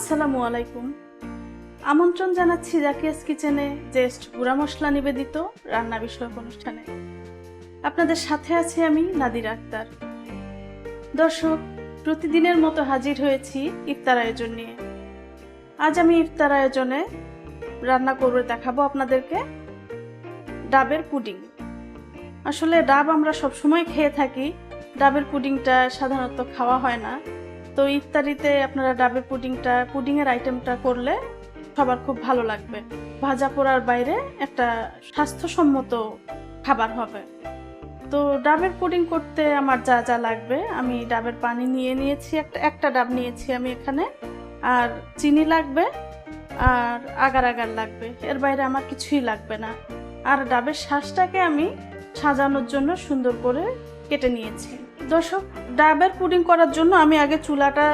আসসালামু আলাইকুম। আমন্ত্রণ জানাচ্ছি জাকিয়াস কিচেনে জেস্ট গুঁড়া মশলা নিবেদিত রান্না বিষয়ক অনুষ্ঠানে। আপনাদের সাথে আছি আমি নাদিরা আক্তার। দর্শক, প্রতিদিনের মতো হাজির হয়েছি ইফতার আয়োজন নিয়ে। আজ আমি ইফতার আয়োজনে রান্না করে দেখাবো আপনাদেরকে ডাবের পুডিং। আসলে ডাব আমরা সবসময় খেয়ে থাকি, ডাবের পুডিংটা সাধারণত খাওয়া হয় না। তো ইফতারিতে আপনারা ডাবের পুডিংয়ের আইটেমটা করলে সবার খুব ভালো লাগবে। ভাজা পোড়ার বাইরে একটা স্বাস্থ্যসম্মত খাবার হবে। তো ডাবের পুডিং করতে আমার যা যা লাগবে, আমি ডাবের পানি নিয়ে নিয়েছি, একটা ডাব নিয়েছি আমি এখানে, আর চিনি লাগবে, আর আগার আগার লাগবে। এর বাইরে আমার কিছুই লাগবে না। আর ডাবের শাঁসটাকে আমি সাজানোর জন্য সুন্দর করে কেটে নিয়েছি। দর্শক, ডাবের পুডিং করার জন্য আমি আগে চুলাটা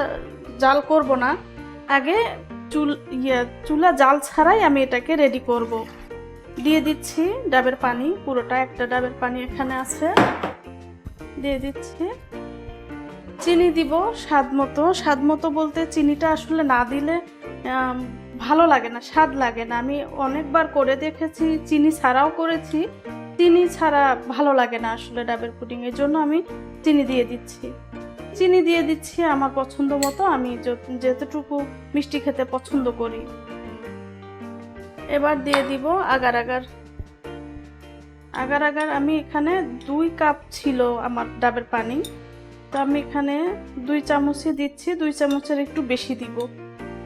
জাল করব না, আগে চুলা জাল ছাড়াই আমি এটাকে রেডি করব। দিয়ে দিচ্ছি ডাবের পানি, পুরোটা একটা ডাবের পানি এখানে আছে, দিয়ে দিচ্ছি। চিনি দিব স্বাদ মতো বলতে চিনিটা আসলে না দিলে ভালো লাগে না, স্বাদ লাগে না। আমি অনেকবার করে দেখেছি, চিনি ছাড়াও করেছি, চিনি ছাড়া ভালো লাগে না আসলে ডাবের পুডিং, এর জন্য আমি চিনি দিয়ে দিচ্ছি আমার পছন্দ মতো, আমি যতটুকু মিষ্টি খেতে পছন্দ করি। এবার দিয়ে দিব আগার আগার আমি এখানে 2 কাপ ছিল আমার ডাবের পানি, তো আমি এখানে 2 চামচই দিচ্ছি। 2 চামচের একটু বেশি দিব,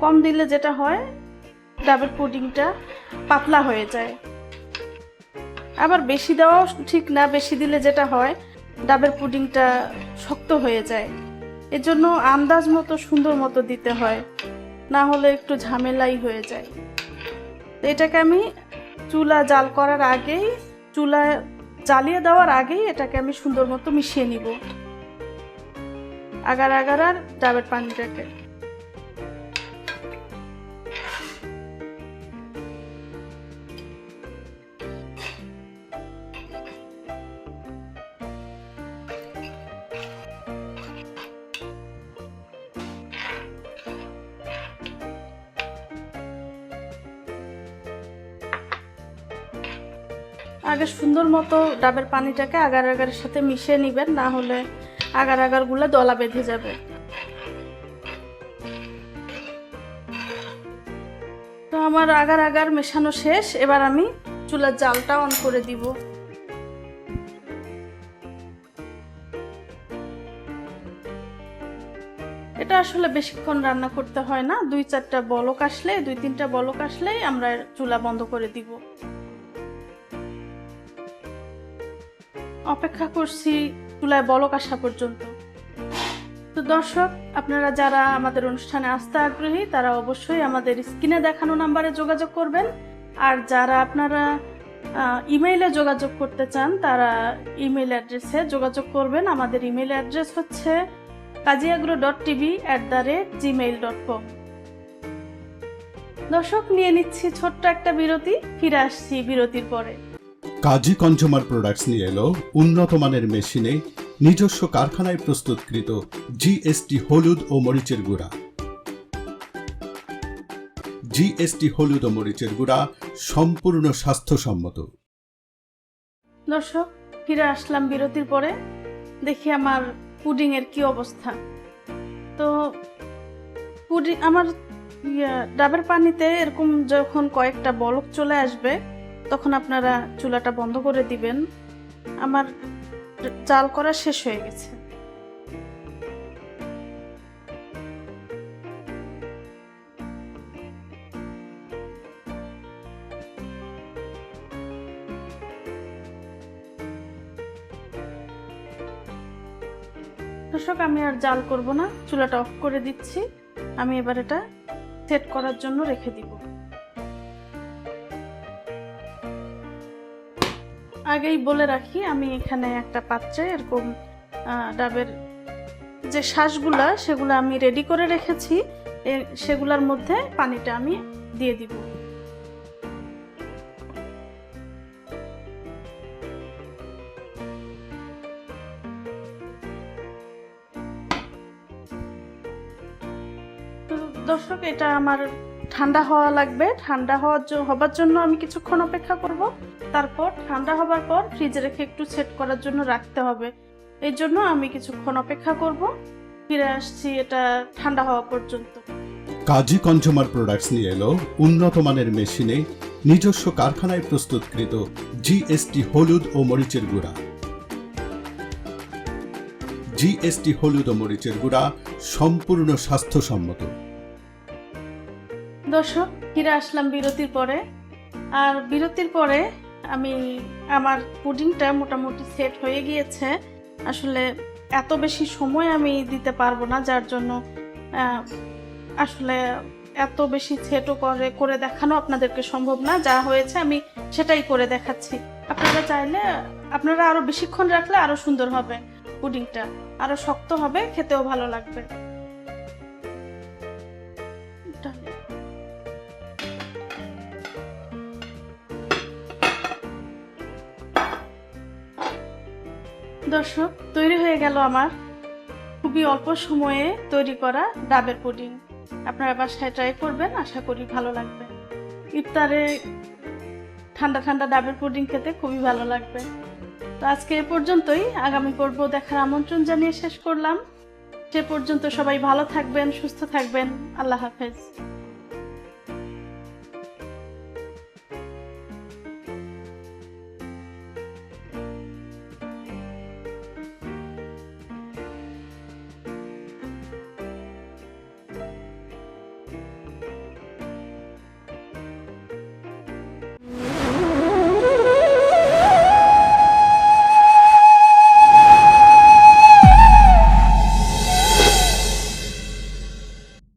কম দিলে যেটা হয় ডাবের পুডিংটা পাতলা হয়ে যায়। আবার বেশি দেওয়াও ঠিক না, বেশি দিলে যেটা হয় ডাবের পুডিংটা শক্ত হয়ে যায়। এর জন্য আন্দাজ মতো সুন্দর মতো দিতে হয়, না হলে একটু ঝামেলাই হয়ে যায়। তো এটাকে আমি চুলা জ্বালিয়ে দেওয়ার আগেই এটাকে আমি সুন্দর মতো মিশিয়ে নিব, আগার আর ডাবের পানিটাকে। আগে সুন্দর মতো ডাবের পানিটাকে আগারের সাথে মিশিয়ে নেবেন, না হলে আগারগুলো দলা বেঁধে যাবে। তো আমার আগার মেশানো শেষ। এবার আমি চুলার জালটা অন করে দিব। এটা আসলে বেশিক্ষণ রান্না করতে হয় না, 2-3টা বলক আসলেই আমরা চুলা বন্ধ করে দিব। অপেক্ষা করছি চুলায় বলক আসা পর্যন্ত। তো দর্শক, আপনারা যারা আমাদের অনুষ্ঠানে আসতে আগ্রহী তারা অবশ্যই আমাদের স্ক্রিনে দেখানো নাম্বারে যোগাযোগ করবেন। আর যারা আপনারা ইমেইলে যোগাযোগ করতে চান তারা ইমেইল অ্যাড্রেসে যোগাযোগ করবেন। আমাদের ইমেইল অ্যাড্রেস হচ্ছে kajiagro.tv@gmail.com। দর্শক, নিয়ে নিচ্ছি ছোট্ট একটা বিরতি, ফিরে আসছি বিরতির পরে। কাজী কনজিউমার প্রোডাক্টস নিয়ে এলো উন্নত মানের মেশিনে নিজস্ব কারখানায় প্রস্তুতকৃত জিএসটি হলুদ ও মরিচের গুঁড়া। জিএসটি হলুদ ও মরিচের গুঁড়া সম্পূর্ণ স্বাস্থ্যসম্মত। দর্শক, ফিরে আসলাম বিরতির পরে। দেখি আমার পুডিং এর কি অবস্থা। তো পুডিং আমার ডাবের পানিতে এরকম যখন কয়েকটা বলক চলে আসবে তখন আপনারা চুলাটা বন্ধ করে দিবেন। আমার জাল করা শেষ হয়ে গেছে। দর্শক, আমি আর জাল করব না, চুলাটা অফ করে দিচ্ছি। আমি এবার এটা সেট করার জন্য রেখে দিব। আগেই বলে রাখি, আমি এখানে একটা পাত্রে এরকম ডাবের যে শাঁসগুলা সেগুলো আমি রেডি করে রেখেছি, সেগুলোর মধ্যে পানিটা আমি দিয়ে দিব। দর্শক, এটা আমার ঠান্ডা হওয়া লাগবে। ঠান্ডা হবার জন্য আমি কিছুক্ষণ অপেক্ষা করব। তারপর ঠান্ডা হবার পর ফ্রিজে রেখে একটু সেট করার জন্য রাখতে হবে। এই জন্য আমি কিছুক্ষণ অপেক্ষা করব। ফিরে আসছি এটা ঠান্ডা হওয়া পর্যন্ত। কাজী কনজুমার প্রোডাক্টস নিয়ে এলো উন্নত মানের মেশিনে নিজস্ব কারখানায় প্রস্তুতকৃত জিএসটি হলুদ ও মরিচের গুঁড়া। জিএসটি হলুদ ও মরিচের গুঁড়া সম্পূর্ণ স্বাস্থ্যসম্মত। দর্শক, ফিরে আসলাম বিরতির পরে। আর বিরতির পরে আমার পুডিংটা মোটামুটি সেট হয়ে গিয়েছে। আসলে এত বেশি সময় আমি দিতে পারবো না, যার জন্য আসলে এত বেশি সেটও করে দেখানো আপনাদেরকে সম্ভব না। যা হয়েছে আমি সেটাই করে দেখাচ্ছি। আপনারা চাইলে আপনারা আরো বেশিক্ষণ রাখলে আরো সুন্দর হবে, পুডিংটা আরো শক্ত হবে, খেতেও ভালো লাগবে। দর্শক, তৈরি হয়ে গেল আমার খুবই অল্প সময়ে তৈরি করা ডাবের পুডিং। আপনারা বাসায় ট্রাই করবেন, আশা করি ভালো লাগবে। ইফতারে ঠান্ডা ঠান্ডা ডাবের পুডিং খেতে খুবই ভালো লাগবে। তো আজকে এ পর্যন্তই। আগামী পর্ব দেখার আমন্ত্রণ জানিয়ে শেষ করলাম। সে পর্যন্ত সবাই ভালো থাকবেন, সুস্থ থাকবেন। আল্লাহ হাফেজ।